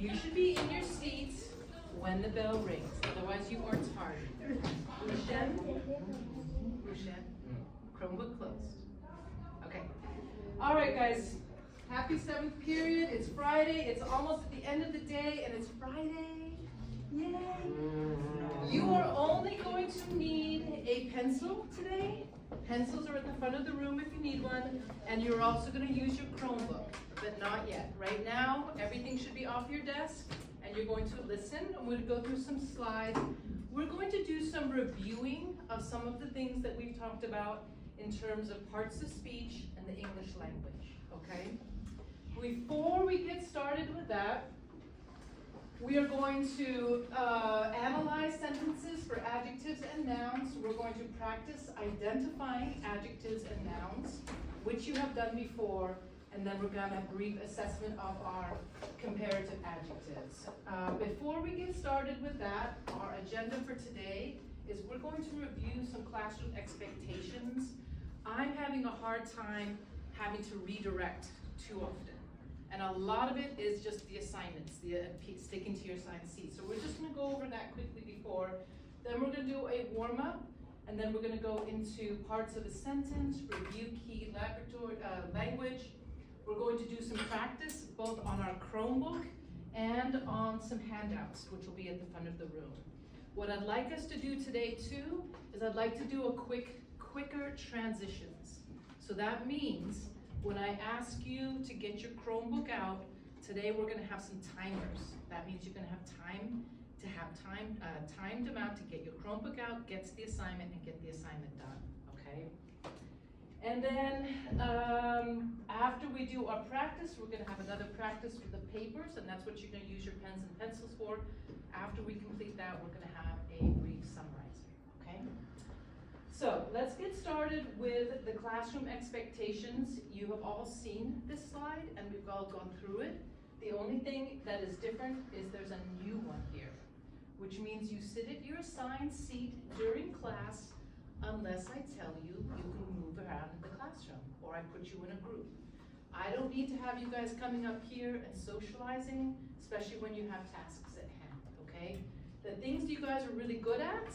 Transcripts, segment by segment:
You should be in your seats when the bell rings, otherwise you aren't tardy. Rushen? Rushen? Chromebook closed. Okay. All right, guys. Happy 7th period. It's Friday. It's almost at the end of the day, and it's Friday. Yay! You are only going to need a pencil today. Pencils are at the front of the room if you need one, and you're also going to use your Chromebook, but not yet. Right now, everything should be off your desk, and you're going to listen. I'm going to go through some slides. We're going to do some reviewing of some of the things that we've talked about in terms of parts of speech and the English language, okay? Before we get started with that, we are going to analyze sentences for adjectives and nouns. We're going to practice identifying adjectives and nouns, which you have done before, and then we're going to have a brief assessment of our comparative adjectives. Before we get started with that, our agenda for today is we're going to review some classroom expectations. I'm having a hard time having to redirect too often. And a lot of it is just the assignments, sticking to your assigned seat. So we're just gonna go over that quickly before. Then we're gonna do a warm-up, and then we're gonna go into parts of a sentence, review key language. We're going to do some practice, both on our Chromebook and on some handouts, which will be at the front of the room. What I'd like us to do today too, is I'd like to do a quicker transitions. So that means, when I ask you to get your Chromebook out, today we're gonna have some timers. That means you're gonna have timed amount to get your Chromebook out, get to the assignment, and get the assignment done, okay? And then after we do our practice, we're gonna have another practice with the papers, and that's what you're gonna use your pens and pencils for. After we complete that, we're gonna have a brief summarizer, okay? So let's get started with the classroom expectations. You have all seen this slide and we've all gone through it. The only thing that is different is there's a new one here, which means you sit at your assigned seat during class unless I tell you you can move around in the classroom or I put you in a group. I don't need to have you guys coming up here and socializing, especially when you have tasks at hand, okay? The things you guys are really good at,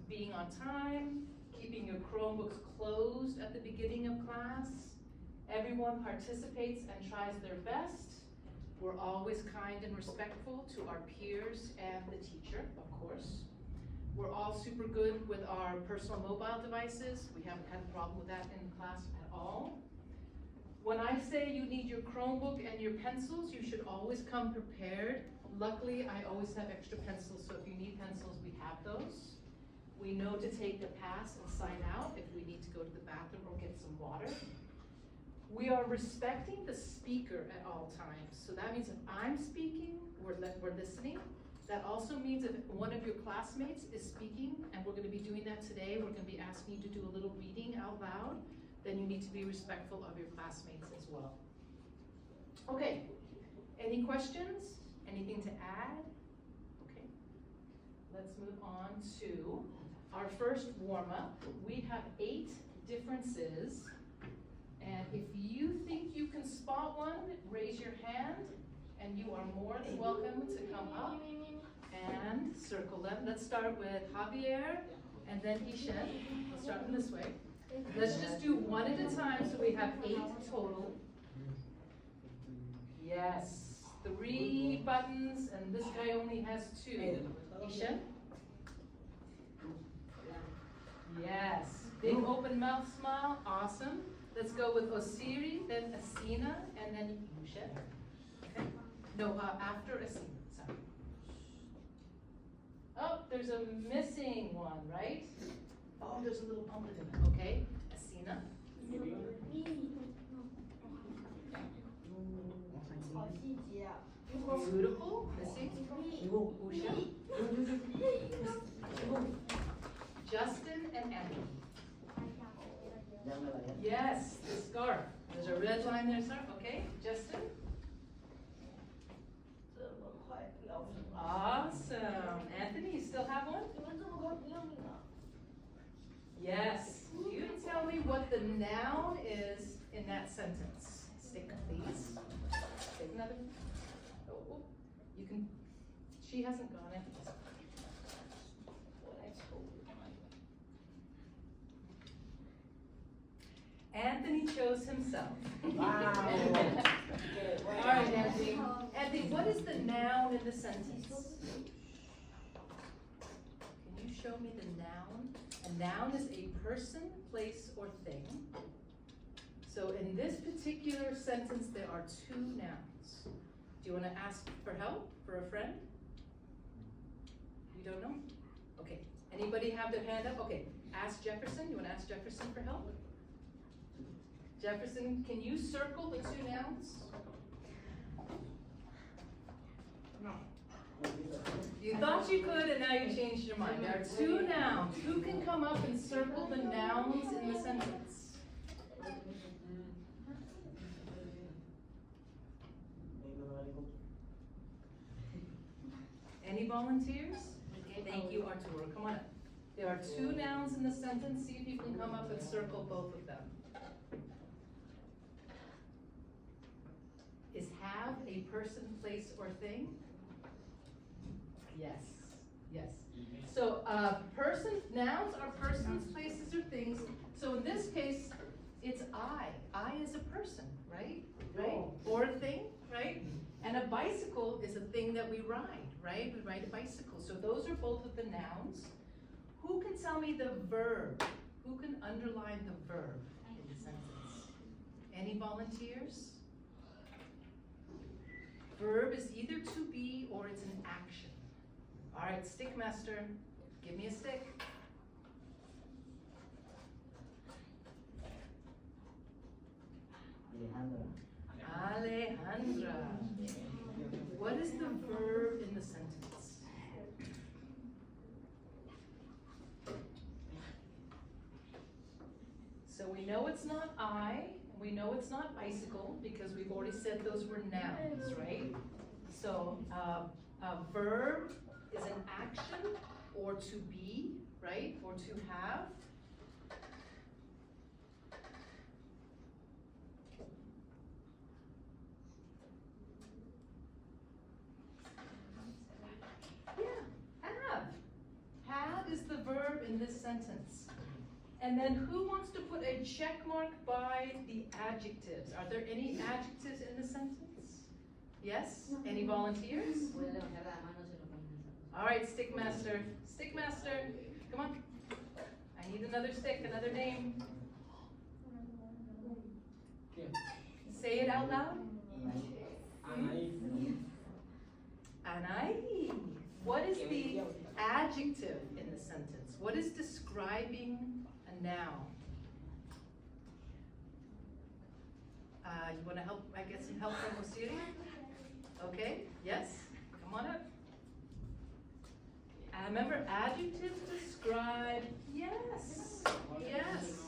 being on time, keeping your Chromebooks closed at the beginning of class. Everyone participates and tries their best. We're always kind and respectful to our peers and the teacher, of course. We're all super good with our personal mobile devices. We haven't had a problem with that in class at all. When I say you need your Chromebook and your pencils, you should always come prepared. Luckily, I always have extra pencils, so if you need pencils, we have those. We know to take the pass and sign out if we need to go to the bathroom or get some water. We are respecting the speaker at all times. So that means if I'm speaking, we're listening. That also means if one of your classmates is speaking, and we're gonna be doing that today, we're gonna be asking you to do a little reading out loud, then you need to be respectful of your classmates as well. Okay, any questions? Anything to add? Okay, let's move on to our first warm-up. We have 8 differences, and if you think you can spot one, raise your hand, and you are more than welcome to come up and circle them. Let's start with Javier, and then Ishan. Let's start them this way. Let's just do one at a time, so we have 8 total. Yes, 3 buttons, and this guy only has 2. Ishan? Yes, big open mouth smile, awesome. Let's go with Osiri, then Asina, and then Yushet. Okay. No, after Asina, sorry. Oh, there's a missing one, right? Oh, there's a little pumpkin in it, okay. Asina. Beautiful, missing. Usha. Justin and Anthony. Yes, the scarf. There's a red line there, sir. Okay, Justin. Awesome. Anthony, you still have one? Yes. You tell me what the noun is in that sentence. Stick, please. Take another. Oh, You can, she hasn't gone in. Anthony chose himself. Wow. All right, Anthony. Anthony, what is the noun in the sentence? Can you show me the noun? A noun is a person, place, or thing. So in this particular sentence, there are two nouns. Do you want to ask for help, for a friend? You don't know? Okay. Anybody have their hand up? Okay. Ask Jefferson. You want to ask Jefferson for help? Jefferson, can you circle the two nouns? No. You thought you could and now you changed your mind. There are two nouns. Who can come up and circle the nouns in the sentence? Any volunteers? Thank you, Arturo. Come on up. There are two nouns in the sentence. See if you can come up and circle both of them. Is have a person, place, or thing? Yes, yes. So, nouns are persons, places, or things. So in this case, it's I. I is a person, right? Right? Or a thing, right? And a bicycle is a thing that we ride, right? We ride a bicycle. So those are both of the nouns. Who can tell me the verb? Who can underline the verb in the sentence? Any volunteers? Verb is either to be or it's an action. All right, stick master, give me a stick. Alejandra. What is the verb in the sentence? So we know it's not I. We know it's not bicycle because we've already said those were nouns, right? So a verb is an action or to be, right? Or to have. Yeah, have. Have is the verb in this sentence. And then who wants to put a check mark by the adjectives? Are there any adjectives in the sentence? Yes? Any volunteers? All right, stick master. Stick master, come on. I need another stick, another name. Say it out loud. Anai. What is the adjective in the sentence? What is describing a noun? You want to help? I get some help from Osiris? Okay, yes, come on up. Remember, adjectives describe, yes, yes.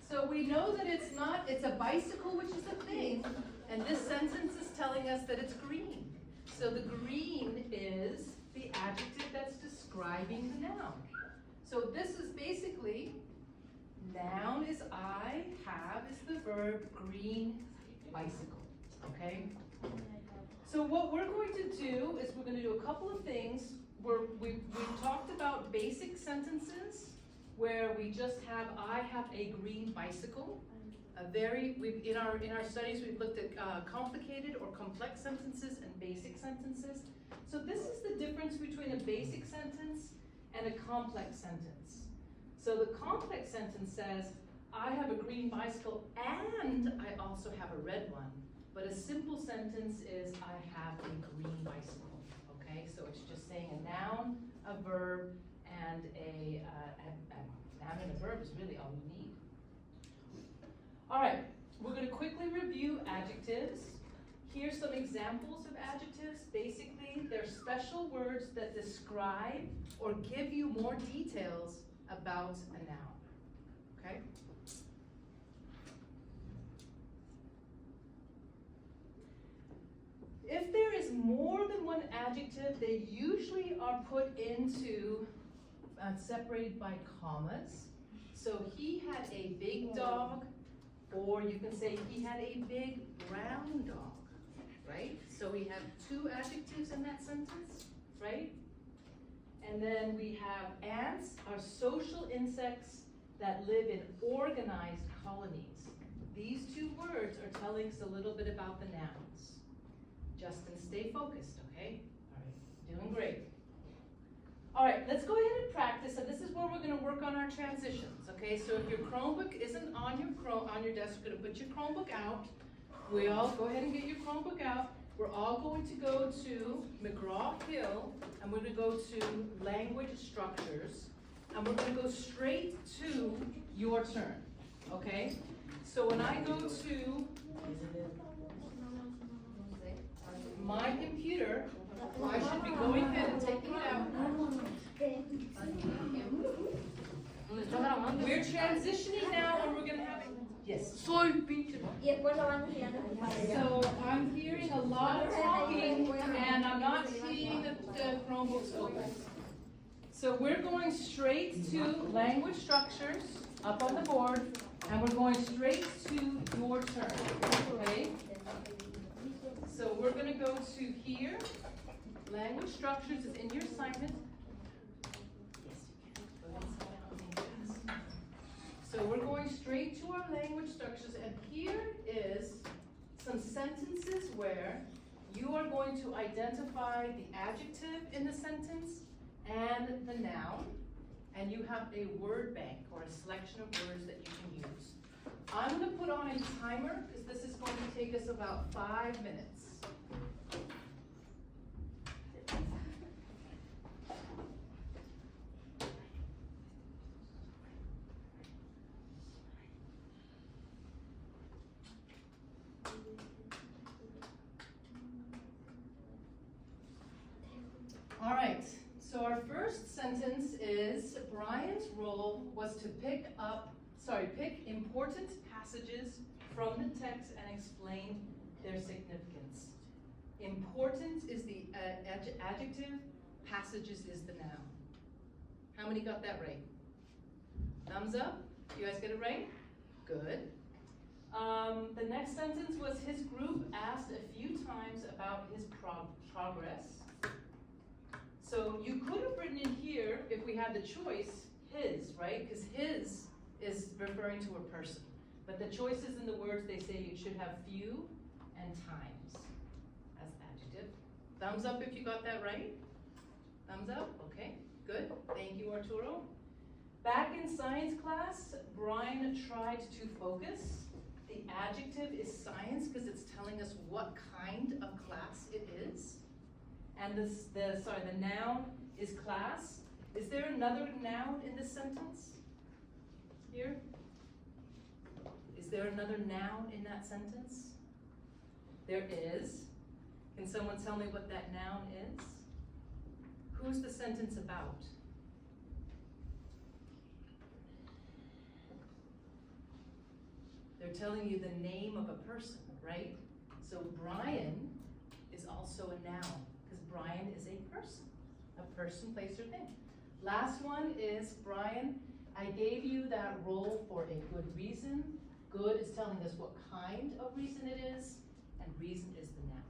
So we know that it's a bicycle, which is a thing, and this sentence is telling us that it's green. So the green is the adjective that's describing the noun. So this is basically, noun is I, have is the verb, green, bicycle, okay? So what we're going to do is we're going to do a couple of things. We've talked about basic sentences where we just have, I have a green bicycle. In our studies we've looked at complicated or complex sentences and basic sentences. So this is the difference between a basic sentence and a complex sentence. So the complex sentence says, I have a green bicycle and I also have a red one. But a simple sentence is, I have a green bicycle, okay? So it's just saying a noun, a verb, and a noun and a verb is really all we need. All right, we're gonna quickly review adjectives. Here's some examples of adjectives. Basically, they're special words that describe or give you more details about a noun, okay? If there is more than one adjective, they usually are put into, separated by commas. So he had a big dog, or you can say he had a big brown dog, right? So we have two adjectives in that that sentence, right? And then we have ants are social insects that live in organized colonies. These two words are telling us a little bit about the nouns. Justin, stay focused, okay? All right, doing great. All right, let's go ahead and practice, and this is where we're gonna work on our transitions, okay? So if your Chromebook isn't on your desk, you're gonna put your Chromebook out. We all go ahead and get your Chromebook out. We're all going to go to McGraw-Hill, and we're gonna go to language structures, and we're gonna go straight to your turn, okay? So when I go to my computer, I should be going ahead and taking it out. We're transitioning now, and we're gonna have it. Yes. Soy pinche. Y después lo van enseñando. So I'm hearing a lot of talking, and I'm not seeing the Chromebooks open. So we're going straight to language structures up on the board, and we're going straight to your turn, okay? So we're gonna go to here. Language structures is in your assignment. Yes, you can. Go ahead and sit down and take this. So we're going straight to our language structures, and here is some sentences where you are going to identify the adjective in the sentence and the noun, and you have a word bank or a selection of words that you can use. I'm gonna put on a timer because this is going to take us about 5 minutes. All right, so our first sentence is Brian's role was to pick important passages from the text and explain their significance. Important is the adjective, passages is the noun. How many got that right? Thumbs up? You guys get it right? Good. The next sentence was his group asked a few times about his progress. So you could have written in here, if we had the choice, his, right? Because his is referring to a person. But the choices in the words, they say you should have few and times as adjective. Thumbs up if you got that right. Thumbs up, okay, good. Thank you, Arturo. Back in science class, Brian tried to focus. The adjective is science because it's telling us what kind of class it is. And the noun is class. Is there another noun in this sentence? Here? Is there another noun in that sentence? There is. Can someone tell me what that noun is? Who's the sentence about? They're telling you the name of a person, right? So Brian is also a noun. Brian is a person, place, or thing. Last one is Brian, I gave you that role for a good reason. Good is telling us what kind of reason it is, and reason is the noun.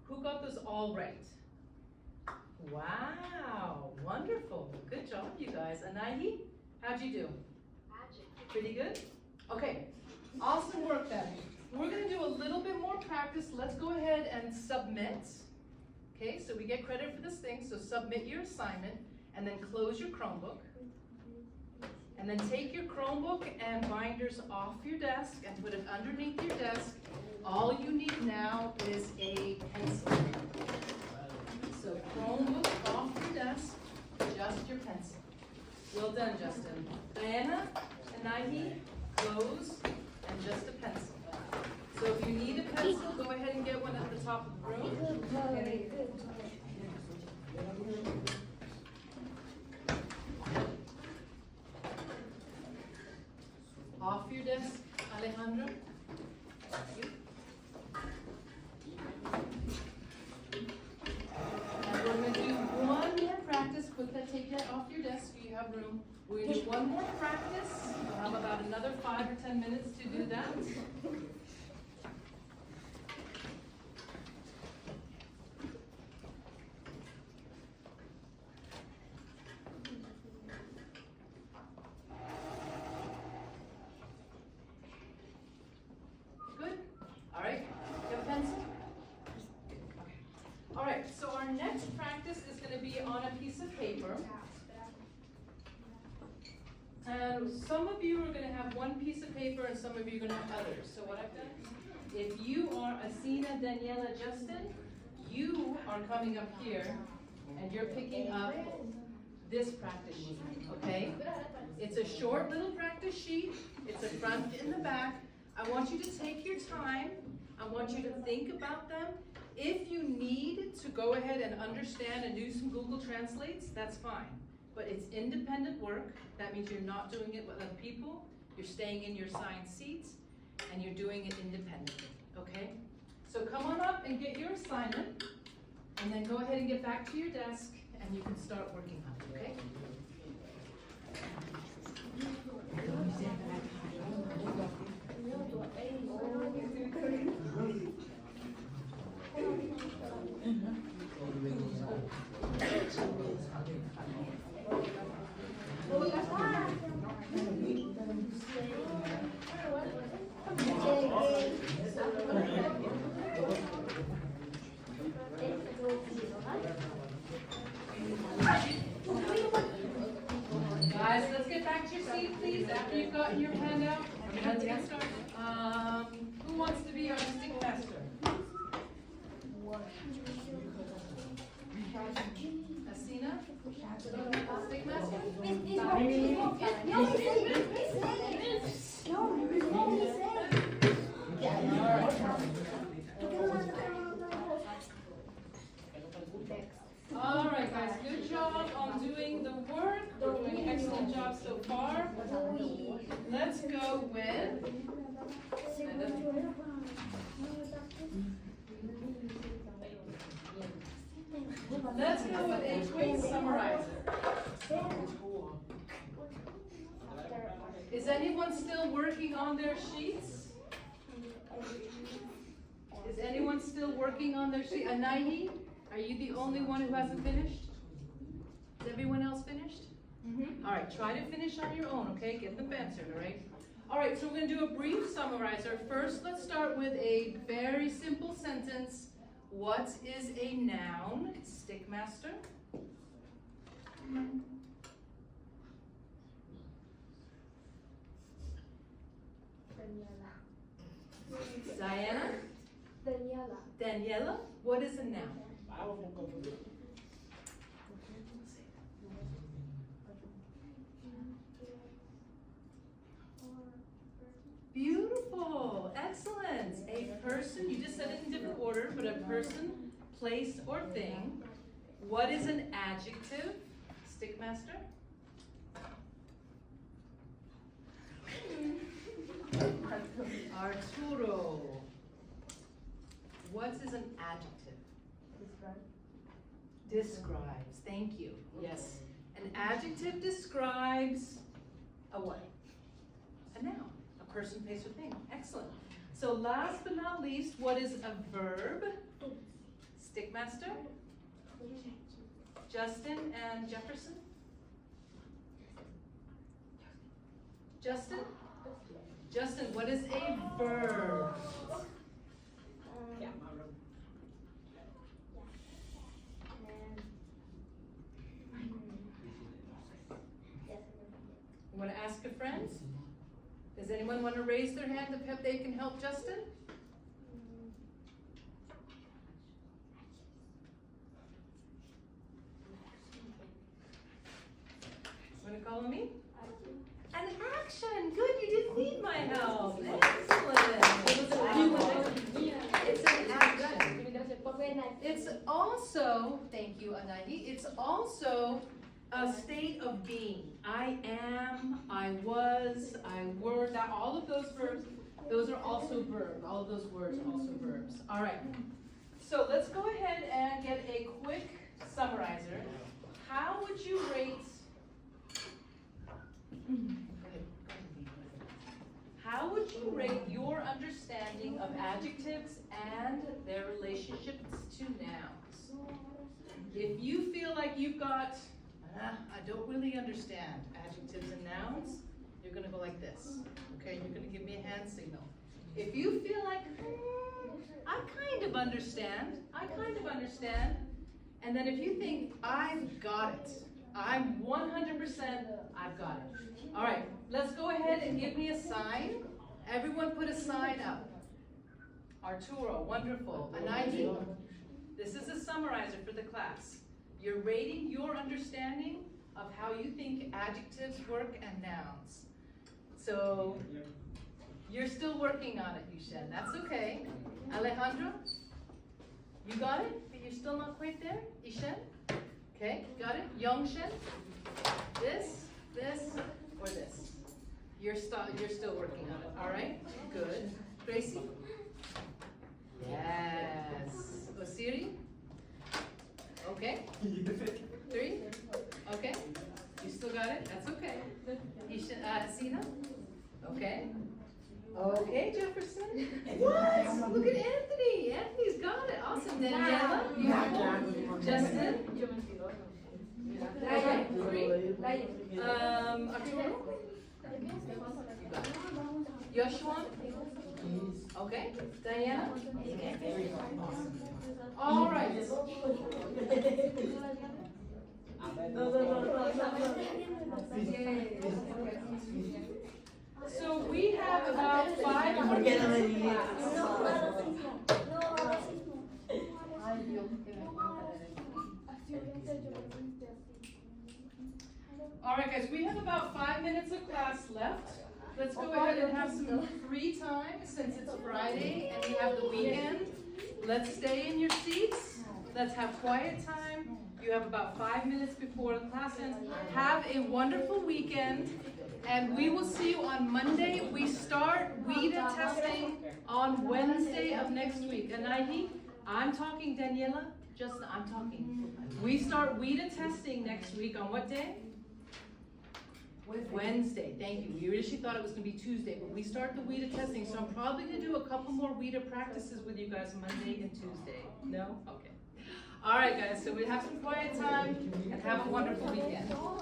Who got those all right? Wow, wonderful. Good job, you guys. Anahi, how'd you do? Pretty good? Okay, awesome work then. We're gonna do a little bit more practice. Let's go ahead and submit. Okay, so we get credit for this thing, so submit your assignment, and then close your Chromebook. And then take your Chromebook and binders off your desk and put it underneath your desk. All you need now is a pencil. So Chromebook off your desk, just your pencil. Well done, Justin. Diana and Nahi, close, and just a pencil. So if you need a pencil, go ahead and get one at the top of the room. Off your desk, Alejandro. Thank you. And we're going to do one more practice. Put that, take that off your desk so you have room. We're going to do one more practice. We'll have about another 5 or 10 minutes to do that. on a piece of paper. And some of you are gonna have one piece of paper and some of you are gonna have others. So what I've done, if you are Asina, Daniela, Justin, you are coming up here and you're picking up this practice sheet, okay? It's a short little practice sheet. It's a front and the back. I want you to take your time. I want you to think about them. If you need to go ahead and understand and do some Google Translates, that's fine. But it's independent work. That means you're not doing it with other people. You're staying in your assigned seats and you're doing it independently, okay? So come on up and get your assignment and then go ahead and get back to your desk and you can start working on it, okay? Guys, let's get back to your seat, please, after you've gotten your pen out. Let's get started. Who wants to be our stick master? Asina? Stick master? All right, guys, good job on doing the work. We're doing an excellent job so far. Let's go with a quick summarizer. Is anyone still working on their sheets? Is anyone still working on their sheet? Anahi, are you the only one who hasn't finished? Is everyone else finished? All right, try to finish on your own, okay? Get them answered, all right? All right, so we're gonna do a brief summarizer. First, let's start with a very simple sentence. What is a noun? Stickmaster. Diana? Daniela, what is a noun? Beautiful, excellent. A person, you just said it in different order, but a person, place, or thing. What is an adjective? Stickmaster? Arturo. What is an adjective? Describes. Thank you. Yes. An adjective describes a what? A noun. A person, place, or thing. Excellent. So last but not least, what is a verb? Stickmaster? Justin and Jefferson? Justin? Justin, what is a verb? You want to ask a friend? Does anyone want to raise their hand if they can help Justin? Want to call on me? An action. Good, you didn't need my help. Excellent. It's an action. It's also, thank you, Anahi, it's also a state of being. I am, I was, I were, that all of those verbs, those are also verbs. All of those words are also verbs. All right. So let's go ahead and get a quick summarizer. How would you rate How would you rate your understanding of adjectives and their relationships to nouns? If you feel like you've got, I don't really understand adjectives and nouns, you're gonna go like this, okay? You're gonna give me a hand signal. If you feel like, I kind of understand, And then if you think, I've got it, I'm 100%, I've got it. All right, let's go ahead and give me a sign. Everyone put a sign up. Arturo, wonderful. Anahi, this is a summarizer for the class. You're rating your understanding of how you think adjectives work and nouns. So, you're still working on it, Yushen. That's okay. Alejandro, you got it? But you're still not quite there? Ishen? Okay, got it? Yongshen? This, or this? You're still working on it, all right? Good. Gracie? Yes. Osiri? Okay. 3? Okay. You still got it? That's okay. Sina? Okay. Okay, Jefferson. What? Look at Anthony. Anthony's got it. Awesome. Daniela? Beautiful. Justin? Okay. 3. Arturo? Joshua? Okay. Diana? All right. So we have about 5 more minutes. All right, guys, we have about 5 minutes of class left. Let's go ahead and have some free time since it's Friday and we have the weekend. Let's stay in your seats. Let's have quiet time. You have about 5 minutes before the class ends. Have a wonderful weekend. And we will see you on Monday. We start WIDA testing on Wednesday of next week. And I'm talking, Daniela, I'm talking. We start WIDA testing next week on what day? Wednesday, thank you. We originally thought it was gonna be Tuesday, but we start the WIDA testing, so I'm probably gonna do a couple more WIDA practices with you guys Monday and Tuesday. No? Okay. All right, guys, so we have some quiet time and have a wonderful weekend. Oh,